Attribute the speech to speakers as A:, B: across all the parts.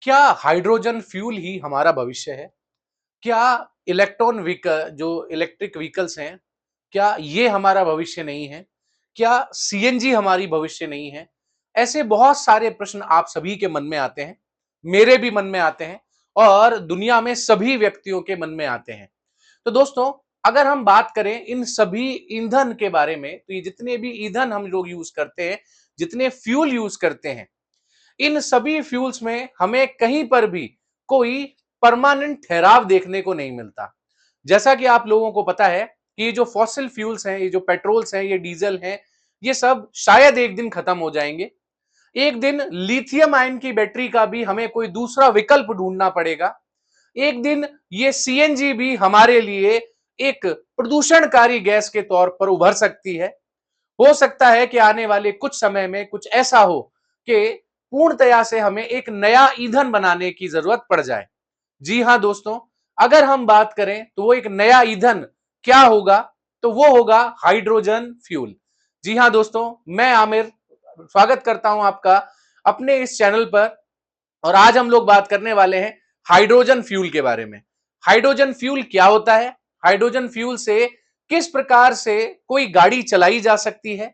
A: क्या hydrogen fuel ही हमारा भविष्य है? क्या इलेक्ट्रॉन व्हीकल जो इलेक्ट्रिक व्हीकल्स हैं, क्या ये हमारा भविष्य नहीं है? क्या सीएनजी हमारी भविष्य नहीं है? ऐसे बहुत सारे प्रश्न आप सभी के मन में आते हैं, मेरे भी मन में आते हैं और दुनिया में सभी व्यक्तियों के मन में आते हैं। तो दोस्तों, अगर हम बात करें इन सभी ईंधन के बारे में, तो ये जितने भी ईंधन हम लोग यूज करते हैं, जितने फ्यूल यूज करते हैं, इन सभी फ्यूल्स में हमें कहीं पर भी कोई परमानेंट ठहराव देखने को नहीं मिलता। जैसा कि आप लोगों को पता है कि ये जो फॉसिल फ्यूल्स हैं, ये जो पेट्रोल्स हैं, ये डीजल हैं, ये सब शायद एक दिन खत्म हो जाएंगे। एक दिन लिथियम आयन की बैटरी का भी हमें कोई दूसरा विकल्प ढूंढना पड़ेगा। एक दिन ये सीएनजी भी हमारे लिए एक प्रदूषणकारी गैस के तौर पर उभर सकती है। हो सकता है कि आने वाले कुछ समय में कुछ ऐसा हो कि पूर्णतया से हमें एक नया ईंधन बनाने की जरूरत पड़ जाए। जी हां दोस्तों, अगर हम बात करें तो वो एक नया ईंधन क्या होगा, तो वो होगा हाइड्रोजन फ्यूल। जी हां दोस्तों, मैं आमिर स्वागत करता हूं आपका अपने इस चैनल पर। और आज हम लोग बात करने वाले हैं हाइड्रोजन फ्यूल के बारे में। हाइड्रोजन फ्यूल क्या होता है? हाइड्रोजन फ्यूल से किस प्रकार से कोई गाड़ी चलाई जा सकती है?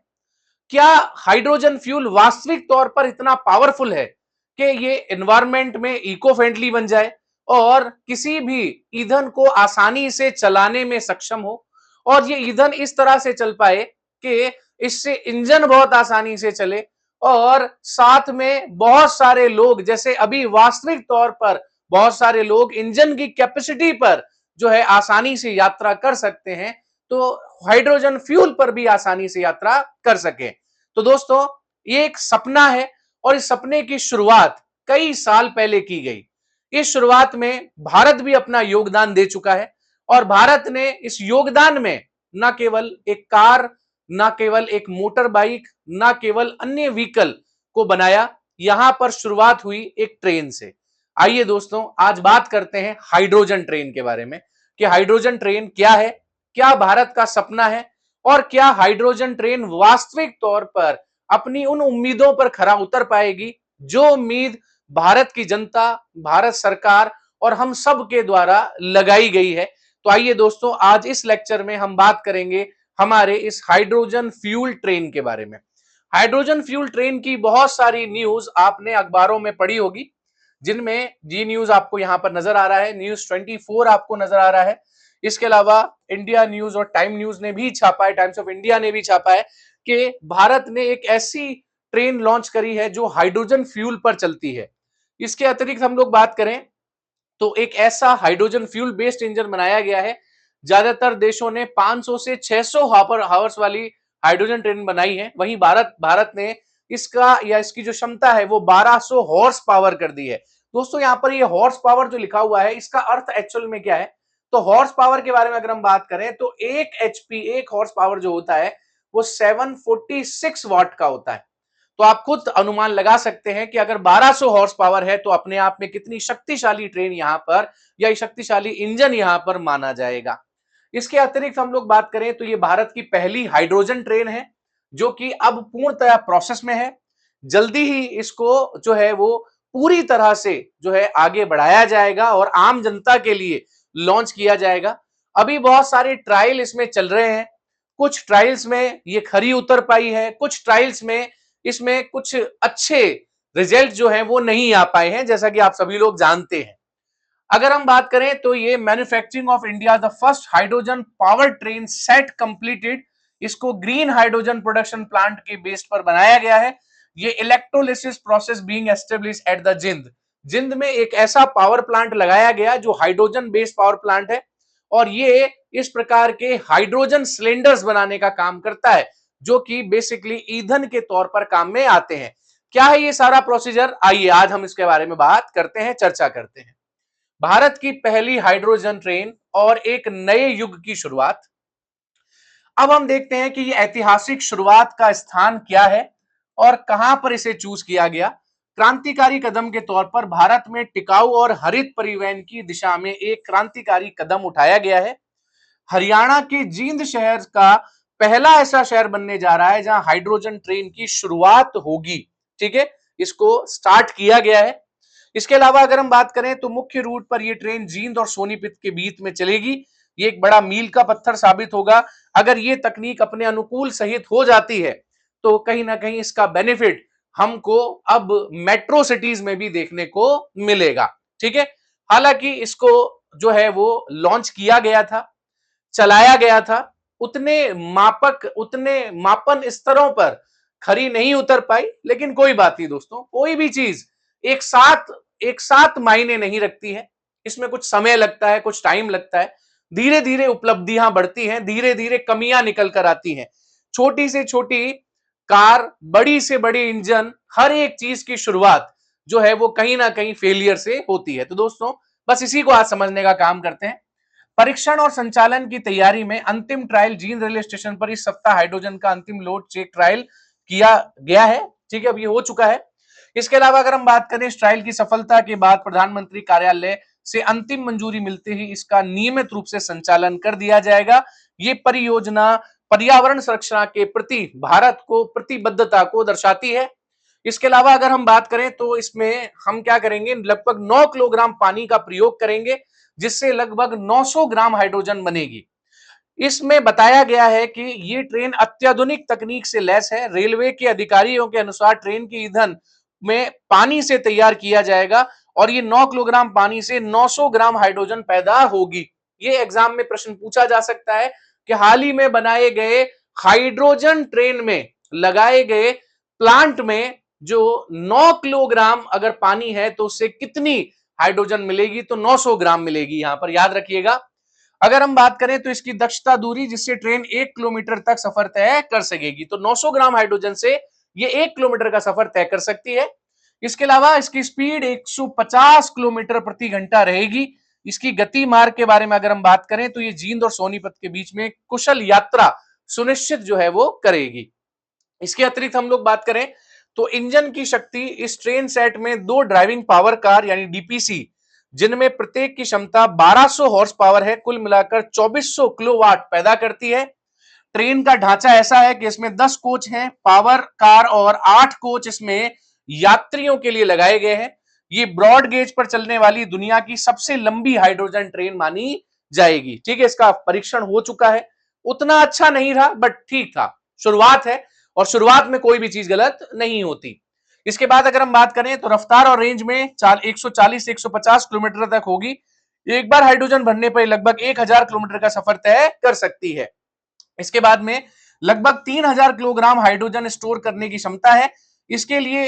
A: क्या हाइड्रोजन फ्यूल वास्तविक तौर पर इतना पावरफुल है कि ये एनवायरमेंट में इको फ्रेंडली बन जाए और किसी भी ईंधन को आसानी से चलाने में सक्षम हो, और ये ईंधन इस तरह से चल पाए कि इससे इंजन बहुत आसानी से चले और साथ में बहुत सारे लोग, जैसे अभी वास्तविक तौर पर बहुत सारे लोग इंजन की कैपेसिटी पर जो है आसानी से यात्रा कर सकते हैं, तो हाइड्रोजन फ्यूल पर भी आसानी से यात्रा कर सके। तो दोस्तों, ये एक सपना है और इस सपने की शुरुआत कई साल पहले की गई। इस शुरुआत में भारत भी अपना योगदान दे चुका है और भारत ने इस योगदान में न केवल एक कार, न केवल एक मोटर बाइक, न केवल अन्य व्हीकल को बनाया, यहां पर शुरुआत हुई एक ट्रेन से। आइए दोस्तों, आज बात करते हैं हाइड्रोजन ट्रेन के बारे में कि हाइड्रोजन ट्रेन क्या है, क्या भारत का सपना है और क्या हाइड्रोजन ट्रेन वास्तविक तौर पर अपनी उन उम्मीदों पर खरा उतर पाएगी जो उम्मीद भारत की जनता, भारत सरकार और हम सब के द्वारा लगाई गई है। तो आइए दोस्तों, आज इस लेक्चर में हम बात करेंगे हमारे इस हाइड्रोजन फ्यूल ट्रेन के बारे में। हाइड्रोजन फ्यूल ट्रेन की बहुत सारी न्यूज आपने अखबारों में पढ़ी होगी, जिनमें जी न्यूज आपको यहां पर नजर आ रहा है, न्यूज 24 आपको नजर आ रहा है। इसके अलावा इंडिया न्यूज और टाइम न्यूज ने भी छापा है, टाइम्स ऑफ इंडिया ने भी छापा है कि भारत ने एक ऐसी ट्रेन लॉन्च करी है जो हाइड्रोजन फ्यूल पर चलती है। इसके अतिरिक्त हम लोग बात करें तो एक ऐसा हाइड्रोजन फ्यूल बेस्ड इंजन बनाया गया है। ज्यादातर देशों ने 500 से 600 हावर्स वाली हाइड्रोजन ट्रेन बनाई है, वहीं भारत भारत ने इसका या इसकी जो क्षमता है वो 1200 हॉर्स पावर कर दी है। दोस्तों, यहाँ पर ये हॉर्स पावर जो लिखा हुआ है, इसका अर्थ एक्चुअल में क्या है? तो हॉर्स पावर के बारे में अगर हम बात करें तो एक एचपी, एक हॉर्स पावर जो होता है वो 746 वाट का होता है। तो आप खुद अनुमान लगा सकते हैं कि अगर 1200 हॉर्स पावर है तो अपने आप में कितनी शक्तिशाली ट्रेन यहां पर या शक्तिशाली इंजन यहां पर माना जाएगा। इसके अतिरिक्त हम लोग बात करें तो ये भारत की पहली हाइड्रोजन ट्रेन है जो कि अब पूर्णतया प्रोसेस में है। जल्दी ही इसको जो है वो पूरी तरह से जो है आगे बढ़ाया जाएगा और आम जनता के लिए लॉन्च किया जाएगा। अभी बहुत सारे ट्रायल इसमें चल रहे हैं। कुछ ट्रायल्स में ये खरी उतर पाई है, कुछ ट्रायल्स में इसमें कुछ अच्छे रिजल्ट जो हैं वो नहीं आ पाए हैं, जैसा कि आप सभी लोग जानते हैं। अगर हम बात करें तो ये manufacturing of India the first hydrogen power train set completed, इसको ग्रीन हाइड्रोजन प्रोडक्शन प्लांट के बेस पर बनाया गया है। ये electrolysis process being establish at the जिंद, जिंद में एक ऐसा पावर प्लांट लगाया गया जो हाइड्रोजन बेस्ड पावर प्लांट है और ये इस प्रकार के हाइड्रोजन सिलेंडर्स बनाने का काम करता है जो कि बेसिकली ईंधन के तौर पर काम में आते हैं। क्या है ये सारा प्रोसीजर? आइए आज हम इसके बारे में बात करते हैं, चर्चा करते हैं। भारत की पहली हाइड्रोजन ट्रेन और एक नए युग की शुरुआत। अब हम देखते हैं कि ये ऐतिहासिक शुरुआत का स्थान क्या है और कहां पर इसे चूज किया गया। क्रांतिकारी कदम के तौर पर भारत में टिकाऊ और हरित परिवहन की दिशा में एक क्रांतिकारी कदम उठाया गया है। हरियाणा के जींद शहर का पहला ऐसा शहर बनने जा रहा है जहां हाइड्रोजन ट्रेन की शुरुआत होगी। ठीक है, इसको स्टार्ट किया गया है। इसके अलावा अगर हम बात करें तो मुख्य रूट पर यह ट्रेन जींद और सोनीपत के बीच में चलेगी। ये एक बड़ा मील का पत्थर साबित होगा। अगर ये तकनीक अपने अनुकूल सहित हो जाती है तो कहीं ना कहीं इसका बेनिफिट हमको अब मेट्रो सिटीज में भी देखने को मिलेगा। ठीक है, हालांकि इसको जो है वो लॉन्च किया गया था, चलाया गया था, उतने मापन स्तरों पर खरी नहीं उतर पाई, लेकिन कोई बात नहीं दोस्तों, कोई भी चीज एक साथ मायने नहीं रखती है। इसमें कुछ समय लगता है, कुछ टाइम लगता है, धीरे धीरे उपलब्धियां बढ़ती हैं, धीरे धीरे कमियां निकल कर आती हैं। छोटी से छोटी कार, बड़ी से बड़ी इंजन, हर एक चीज की शुरुआत जो है वो कहीं ना कहीं फेलियर से होती है। तो दोस्तों बस इसी को आज समझने का काम करते हैं। परीक्षण और संचालन की तैयारी में अंतिम ट्रायल जींद रेलवे स्टेशन पर इस सप्ताह हाइड्रोजन का अंतिम लोड चेक ट्रायल किया गया है। ठीक है, अब ये हो चुका है। इसके अलावा अगर हम बात करें, इस ट्रायल की सफलता के बाद प्रधानमंत्री कार्यालय से अंतिम मंजूरी मिलते ही इसका नियमित रूप से संचालन कर दिया जाएगा। ये परियोजना पर्यावरण संरक्षण के प्रति भारत को प्रतिबद्धता को दर्शाती है। इसके अलावा अगर हम बात करें तो इसमें हम क्या करेंगे, लगभग 9 किलोग्राम पानी का प्रयोग करेंगे, जिससे लगभग 900 ग्राम हाइड्रोजन बनेगी। इसमें बताया गया है कि ये ट्रेन अत्याधुनिक तकनीक से लैस है। रेलवे के अधिकारियों के अनुसार ट्रेन के ईंधन में पानी से तैयार किया जाएगा और ये 9 किलोग्राम पानी से 900 ग्राम हाइड्रोजन पैदा होगी। ये एग्जाम में प्रश्न पूछा जा सकता है कि हाल ही में बनाए गए हाइड्रोजन ट्रेन में लगाए गए प्लांट में जो 9 किलोग्राम अगर पानी है तो उससे कितनी हाइड्रोजन मिलेगी, तो 900 ग्राम मिलेगी। यहां पर याद रखिएगा। अगर हम बात करें तो इसकी दक्षता दूरी, जिससे ट्रेन 1 किलोमीटर तक सफर तय कर सकेगी, तो 900 ग्राम हाइड्रोजन से ये 1 किलोमीटर का सफर तय कर सकती है। इसके अलावा इसकी स्पीड 150 किलोमीटर प्रति घंटा रहेगी। इसकी गति मार्ग के बारे में अगर हम बात करें तो ये जींद और सोनीपत के बीच में कुशल यात्रा सुनिश्चित जो है वो करेगी। इसके अतिरिक्त हम लोग बात करें तो इंजन की शक्ति, इस ट्रेन सेट में 2 ड्राइविंग पावर कार यानी डीपीसी, जिनमें प्रत्येक की क्षमता 1200 हॉर्स पावर है, कुल मिलाकर 2400 किलोवाट पैदा करती है। ट्रेन का ढांचा ऐसा है कि इसमें 10 कोच हैं पावर कार और 8 कोच इसमें यात्रियों के लिए लगाए गए हैं। ये ब्रॉड गेज पर चलने वाली दुनिया की सबसे लंबी हाइड्रोजन ट्रेन मानी जाएगी। ठीक है, इसका परीक्षण हो चुका है, उतना अच्छा नहीं रहा बट ठीक था, शुरुआत है और शुरुआत में कोई भी चीज गलत नहीं होती। इसके बाद अगर हम बात करें तो रफ्तार और रेंज में 140 से 150 किलोमीटर तक होगी। एक बार हाइड्रोजन भरने पर लगभग 1000 किलोमीटर का सफर तय कर सकती है। इसके बाद में लगभग 3000 किलोग्राम हाइड्रोजन स्टोर करने की क्षमता है। इसके लिए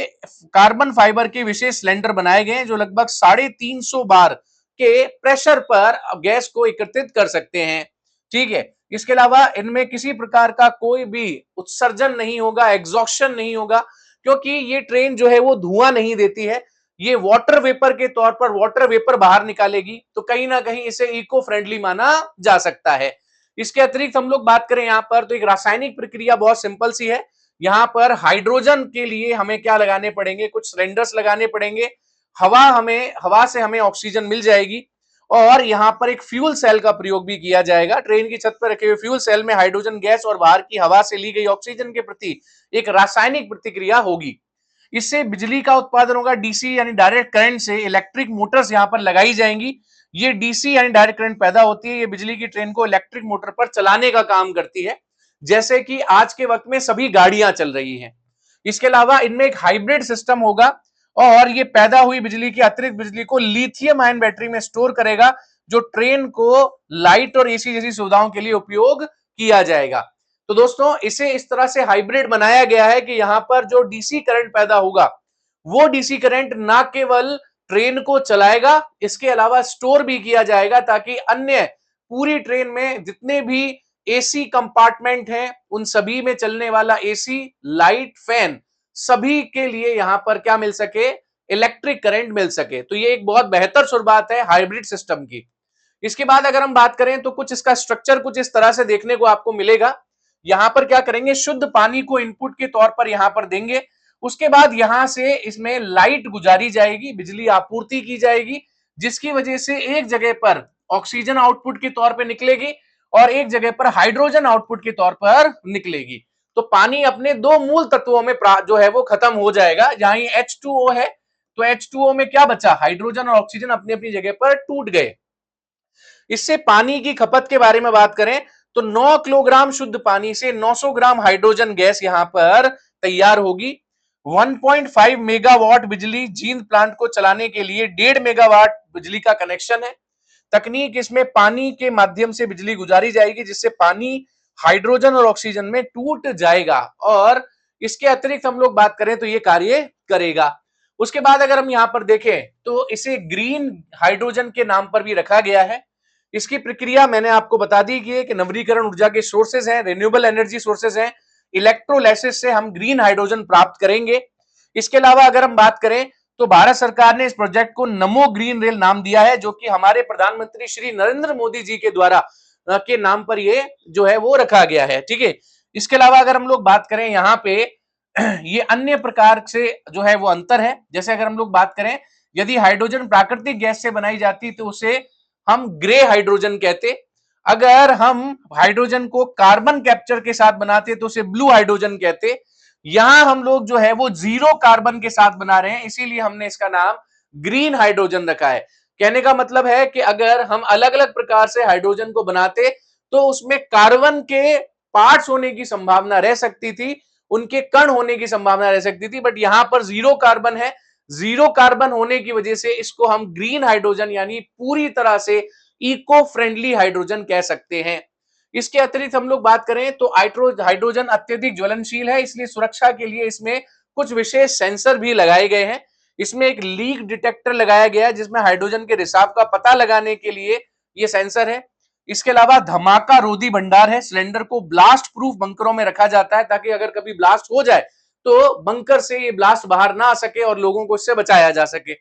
A: कार्बन फाइबर के विशेष सिलेंडर बनाए गए हैं जो लगभग 350 बार के प्रेशर पर गैस को एकत्रित कर सकते हैं। ठीक है, इसके अलावा इनमें किसी प्रकार का कोई भी उत्सर्जन नहीं होगा, एग्जॉस्शन नहीं होगा, क्योंकि ये ट्रेन जो है वो धुआं नहीं देती है, ये वाटर वेपर के तौर पर वाटर वेपर बाहर निकालेगी, तो कहीं ना कहीं इसे इको फ्रेंडली माना जा सकता है। इसके अतिरिक्त हम लोग बात करें यहां पर तो एक रासायनिक प्रक्रिया बहुत सिंपल सी है। यहां पर हाइड्रोजन के लिए हमें क्या लगाने पड़ेंगे, कुछ सिलेंडर्स लगाने पड़ेंगे, हवा से हमें ऑक्सीजन मिल जाएगी और यहां पर एक फ्यूल सेल का प्रयोग भी किया जाएगा। ट्रेन की छत पर रखे हुए फ्यूल सेल में हाइड्रोजन गैस और बाहर की हवा से ली गई ऑक्सीजन के प्रति एक रासायनिक प्रतिक्रिया होगी। इससे बिजली का उत्पादन होगा डीसी यानी डायरेक्ट करंट से। इलेक्ट्रिक मोटर्स यहां पर लगाई जाएंगी। ये डीसी यानी डायरेक्ट करंट पैदा होती है, ये बिजली की ट्रेन को इलेक्ट्रिक मोटर पर चलाने का काम करती है, जैसे कि आज के वक्त में सभी गाड़ियां चल रही हैं। इसके अलावा इनमें एक हाइब्रिड सिस्टम होगा और ये पैदा हुई बिजली की अतिरिक्त बिजली को लिथियम आयन बैटरी में स्टोर करेगा, जो ट्रेन को लाइट और एसी जैसी सुविधाओं के लिए उपयोग किया जाएगा। तो दोस्तों इसे इस तरह से हाइब्रिड बनाया गया है कि यहां पर जो डीसी करंट पैदा होगा वो डीसी करंट ना केवल ट्रेन को चलाएगा, इसके अलावा स्टोर भी किया जाएगा ताकि अन्य पूरी ट्रेन में जितने भी एसी कंपार्टमेंट हैं उन सभी में चलने वाला एसी, लाइट, फैन सभी के लिए यहां पर क्या मिल सके, इलेक्ट्रिक करंट मिल सके। तो ये एक बहुत बेहतर शुरुआत है हाइब्रिड सिस्टम की। इसके बाद अगर हम बात करें तो कुछ इसका स्ट्रक्चर कुछ इस तरह से देखने को आपको मिलेगा। यहां पर क्या करेंगे, शुद्ध पानी को इनपुट के तौर पर यहां पर देंगे, उसके बाद यहां से इसमें लाइट गुजारी जाएगी, बिजली आपूर्ति की जाएगी, जिसकी वजह से एक जगह पर ऑक्सीजन आउटपुट के तौर पर निकलेगी और एक जगह पर हाइड्रोजन आउटपुट के तौर पर निकलेगी। तो पानी अपने दो मूल तत्वों में जो है वो खत्म हो जाएगा। जहां ये H2O है, तो H2O में क्या बचा, हाइड्रोजन और ऑक्सीजन अपनी अपनी जगह पर टूट गए। इससे पानी की खपत के बारे में बात करें तो 9 किलोग्राम शुद्ध पानी से 900 ग्राम हाइड्रोजन गैस यहां पर तैयार होगी। 1.5 मेगावाट बिजली जींद प्लांट को चलाने के लिए 1.5 मेगावाट बिजली का कनेक्शन है। तकनीक इसमें पानी के माध्यम से बिजली गुजारी जाएगी, जिससे पानी हाइड्रोजन और ऑक्सीजन में टूट जाएगा और इसके अतिरिक्त हम लोग बात करें तो ये कार्य करेगा। उसके बाद अगर हम यहां पर देखें तो इसे ग्रीन हाइड्रोजन के नाम पर भी रखा गया है। इसकी प्रक्रिया मैंने आपको बता दी कि नवीकरण ऊर्जा के सोर्सेज हैं, रिन्यूएबल एनर्जी सोर्सेज हैं, इलेक्ट्रोलाइसिस से हम ग्रीन हाइड्रोजन प्राप्त करेंगे। इसके अलावा अगर हम बात करें तो भारत सरकार ने इस प्रोजेक्ट को नमो ग्रीन रेल नाम दिया है, जो कि हमारे प्रधानमंत्री श्री नरेंद्र मोदी जी के द्वारा के नाम पर ये जो है वो रखा गया है। ठीक है, इसके अलावा अगर हम लोग बात करें यहाँ पे ये अन्य प्रकार से जो है वो अंतर है। जैसे अगर हम लोग बात करें, यदि हाइड्रोजन प्राकृतिक गैस से बनाई जाती तो उसे हम ग्रे हाइड्रोजन कहते, अगर हम हाइड्रोजन को कार्बन कैप्चर के साथ बनाते तो उसे ब्लू हाइड्रोजन कहते। यहां हम लोग जो है वो जीरो कार्बन के साथ बना रहे हैं, इसीलिए हमने इसका नाम ग्रीन हाइड्रोजन रखा है। कहने का मतलब है कि अगर हम अलग अलग प्रकार से हाइड्रोजन को बनाते तो उसमें कार्बन के पार्ट्स होने की संभावना रह सकती थी, उनके कण होने की संभावना रह सकती थी, बट यहां पर जीरो कार्बन है। जीरो कार्बन होने की वजह से इसको हम ग्रीन हाइड्रोजन यानी पूरी तरह से इको फ्रेंडली हाइड्रोजन कह सकते हैं। इसके अतिरिक्त हम लोग बात करें तो हाइड्रोजन अत्यधिक ज्वलनशील है, इसलिए सुरक्षा के लिए इसमें कुछ विशेष सेंसर भी लगाए गए हैं। इसमें एक लीक डिटेक्टर लगाया गया है, जिसमें हाइड्रोजन के रिसाव का पता लगाने के लिए ये सेंसर है। इसके अलावा धमाका रोधी भंडार है, सिलेंडर को ब्लास्ट प्रूफ बंकरों में रखा जाता है, ताकि अगर कभी ब्लास्ट हो जाए तो बंकर से ये ब्लास्ट बाहर ना आ सके और लोगों को इससे बचाया जा सके।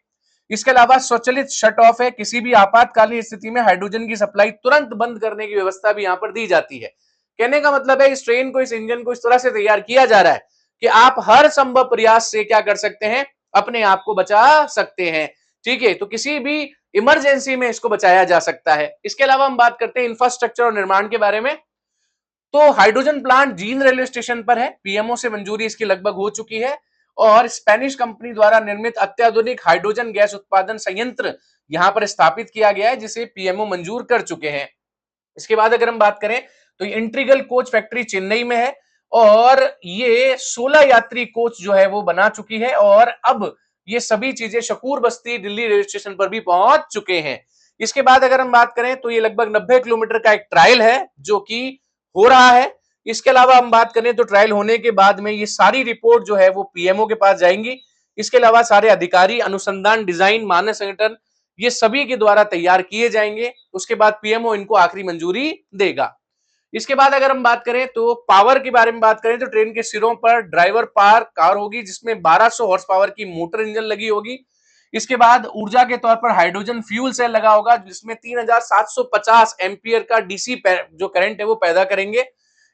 A: इसके अलावा स्वचालित शट ऑफ है, किसी भी आपातकालीन स्थिति में हाइड्रोजन की सप्लाई तुरंत बंद करने की व्यवस्था भी यहां पर दी जाती है। कहने का मतलब है इस ट्रेन को, इस इंजन को इस तरह से तैयार किया जा रहा है कि आप हर संभव प्रयास से क्या कर सकते हैं, अपने आप को बचा सकते हैं। ठीक है, तो किसी भी इमरजेंसी में इसको बचाया जा सकता है। इसके अलावा हम बात करते हैं इंफ्रास्ट्रक्चर और निर्माण के बारे में। तो hydrogen plant Jind railway station पर है, पीएमओ से मंजूरी इसकी लगभग हो चुकी है और स्पेनिश कंपनी द्वारा निर्मित अत्याधुनिक हाइड्रोजन गैस उत्पादन संयंत्र यहां पर स्थापित किया गया है, जिसे पीएमओ मंजूर कर चुके हैं। इसके बाद अगर हम बात करें तो इंट्रीगल कोच फैक्ट्री चेन्नई में है और ये 16 यात्री कोच जो है वो बना चुकी है और अब ये सभी चीजें शकूर बस्ती दिल्ली रेलवे स्टेशन पर भी पहुंच चुके हैं। इसके बाद अगर हम बात करें तो ये लगभग 90 किलोमीटर का एक ट्रायल है जो कि हो रहा है। इसके अलावा हम बात करें तो ट्रायल होने के बाद में ये सारी रिपोर्ट जो है वो पीएमओ के पास जाएंगी। इसके अलावा सारे अधिकारी, अनुसंधान, डिजाइन, मानक संगठन, ये सभी के द्वारा तैयार किए जाएंगे। उसके बाद पीएमओ इनको आखिरी मंजूरी देगा। इसके बाद अगर हम बात करें तो पावर के बारे में बात करें तो ट्रेन के सिरों पर ड्राइवर पार कार होगी, जिसमें 1200 हॉर्स पावर की मोटर इंजन लगी होगी। इसके बाद ऊर्जा के तौर पर हाइड्रोजन फ्यूल सेल लगा होगा, जिसमें 3750 एम्पियर का डीसी जो करंट है वो पैदा करेंगे।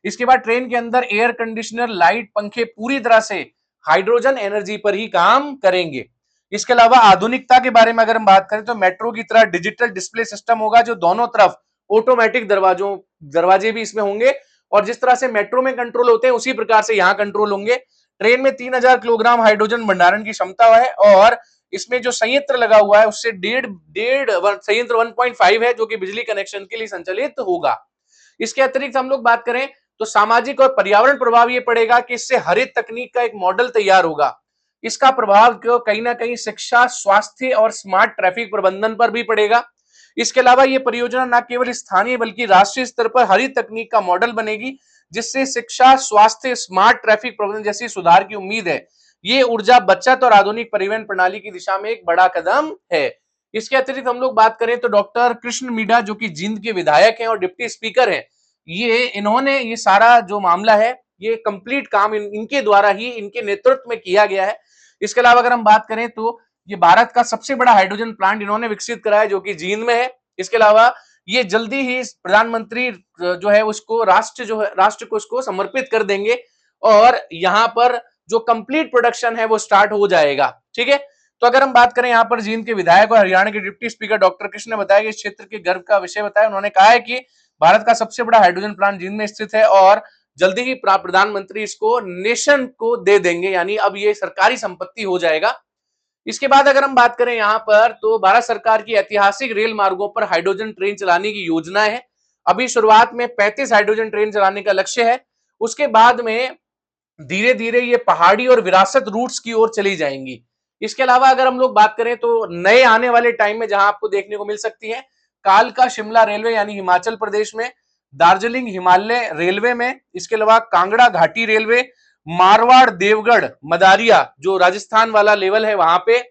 A: इसके बाद ट्रेन के अंदर एयर कंडीशनर, लाइट, पंखे पूरी तरह से हाइड्रोजन एनर्जी पर ही काम करेंगे। इसके अलावा आधुनिकता के बारे में अगर हम बात करें तो मेट्रो की तरह डिजिटल डिस्प्ले सिस्टम होगा, जो दोनों तरफ ऑटोमेटिक दरवाजे भी इसमें होंगे और जिस तरह से मेट्रो में कंट्रोल होते हैं उसी प्रकार से यहां कंट्रोल होंगे। ट्रेन में 3000 किलोग्राम हाइड्रोजन भंडारण की क्षमता है और इसमें जो संयंत्र लगा हुआ है उससे डेढ़ डेढ़ संयंत्र 1.5 है, जो कि बिजली कनेक्शन के लिए संचालित होगा। इसके अतिरिक्त हम लोग बात करें तो सामाजिक और पर्यावरण प्रभाव ये पड़ेगा कि इससे हरित तकनीक का एक मॉडल तैयार होगा। इसका प्रभाव कहीं ना कहीं शिक्षा, स्वास्थ्य और स्मार्ट ट्रैफिक प्रबंधन पर भी पड़ेगा। इसके अलावा ये परियोजना न केवल स्थानीय बल्कि राष्ट्रीय स्तर पर हरित तकनीक का मॉडल बनेगी, जिससे शिक्षा, स्वास्थ्य, स्मार्ट ट्रैफिक प्रबंधन जैसी सुधार की उम्मीद है। ये ऊर्जा बचत और आधुनिक परिवहन प्रणाली की दिशा में एक बड़ा कदम है। इसके अतिरिक्त हम लोग बात करें तो डॉक्टर कृष्ण मीडा, जो कि जींद के विधायक हैं और डिप्टी स्पीकर हैं, इन्होंने ये सारा जो मामला है ये कंप्लीट काम इनके द्वारा ही, इनके नेतृत्व में किया गया है। इसके अलावा अगर हम बात करें तो ये भारत का सबसे बड़ा हाइड्रोजन प्लांट इन्होंने विकसित करा है, जो कि जींद में है। इसके अलावा ये जल्दी ही प्रधानमंत्री जो है उसको राष्ट्र को उसको समर्पित कर देंगे और यहाँ पर जो कंप्लीट प्रोडक्शन है वो स्टार्ट हो जाएगा। ठीक है, तो अगर हम बात करें यहाँ पर जींद के विधायक और हरियाणा के डिप्टी स्पीकर डॉक्टर कृष्ण ने बताया कि इस क्षेत्र के गर्व का विषय बताया। उन्होंने कहा है कि भारत का सबसे बड़ा हाइड्रोजन प्लांट जींद में स्थित है और जल्दी ही प्रधानमंत्री इसको नेशन को दे देंगे, यानी अब ये सरकारी संपत्ति हो जाएगा। इसके बाद अगर हम बात करें यहां पर, तो भारत सरकार की ऐतिहासिक रेल मार्गों पर हाइड्रोजन ट्रेन चलाने की योजना है। अभी शुरुआत में 35 हाइड्रोजन ट्रेन चलाने का लक्ष्य है। उसके बाद में धीरे धीरे ये पहाड़ी और विरासत रूट्स की ओर चली जाएंगी। इसके अलावा अगर हम लोग बात करें, तो नए आने वाले टाइम में जहां आपको देखने को मिल सकती है, कालका शिमला रेलवे यानी हिमाचल प्रदेश में, दार्जिलिंग हिमालय रेलवे में, इसके अलावा कांगड़ा घाटी रेलवे, मारवाड़ देवगढ़ मदारिया जो राजस्थान वाला लेवल है वहां पे,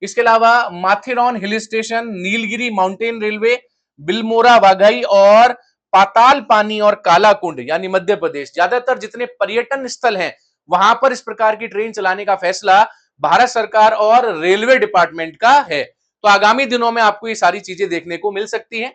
A: इसके अलावा Matheran hill station, Nilgiri mountain railway, Bilimora Waghai और पाताल पानी और कालाकुंड यानी मध्य प्रदेश, ज्यादातर जितने पर्यटन स्थल हैं वहां पर इस प्रकार की ट्रेन चलाने का फैसला भारत सरकार और रेलवे डिपार्टमेंट का है। तो आगामी दिनों में आपको ये सारी चीजें देखने को मिल सकती हैं।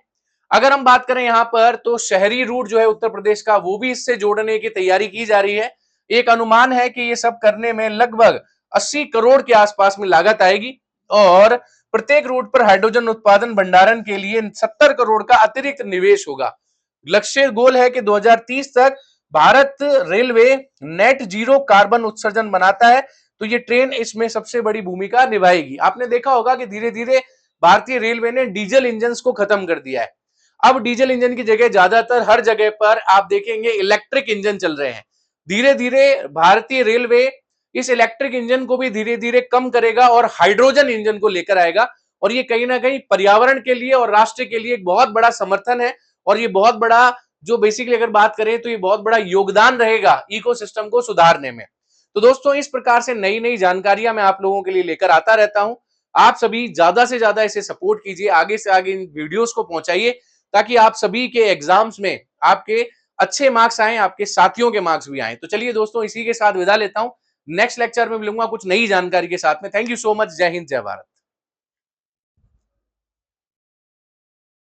A: अगर हम बात करें यहां पर, तो शहरी रूट जो है उत्तर प्रदेश का, वो भी इससे जोड़ने की तैयारी की जा रही है। एक अनुमान है कि ये सब करने में लगभग 80 करोड़ के आसपास में लागत आएगी और प्रत्येक रूट पर हाइड्रोजन उत्पादन भंडारण के लिए 70 करोड़ का अतिरिक्त निवेश होगा। लक्ष्य गोल है कि 2030 तक Bharat railway net zero carbon उत्सर्जन बनाता है, तो ये ट्रेन इसमें सबसे बड़ी भूमिका निभाएगी। आपने देखा होगा कि धीरे धीरे भारतीय रेलवे ने डीजल इंजन को खत्म कर दिया है। अब डीजल इंजन की जगह ज्यादातर हर जगह पर आप देखेंगे इलेक्ट्रिक इंजन चल रहे हैं। धीरे धीरे भारतीय रेलवे इस इलेक्ट्रिक इंजन को भी धीरे धीरे कम करेगा और हाइड्रोजन इंजन को लेकर आएगा, और ये कहीं ना कहीं पर्यावरण के लिए और राष्ट्र के लिए एक बहुत बड़ा समर्थन है। और ये बहुत बड़ा, जो बेसिकली अगर बात करें तो ये बहुत बड़ा योगदान रहेगा इकोसिस्टम को सुधारने में। तो दोस्तों, इस प्रकार से नई नई जानकारियां मैं आप लोगों के लिए लेकर आता रहता हूं। आप सभी ज्यादा से ज्यादा इसे सपोर्ट कीजिए, आगे से आगे इन वीडियोस को पहुंचाइए, ताकि आप सभी के एग्जाम्स में आपके अच्छे मार्क्स आए, आपके साथियों के मार्क्स भी आए। तो चलिए दोस्तों, इसी के साथ विदा लेता हूं। नेक्स्ट लेक्चर में मिलूंगा कुछ नई जानकारी के साथ में। Thank you so much. जय हिंद, जय भारत।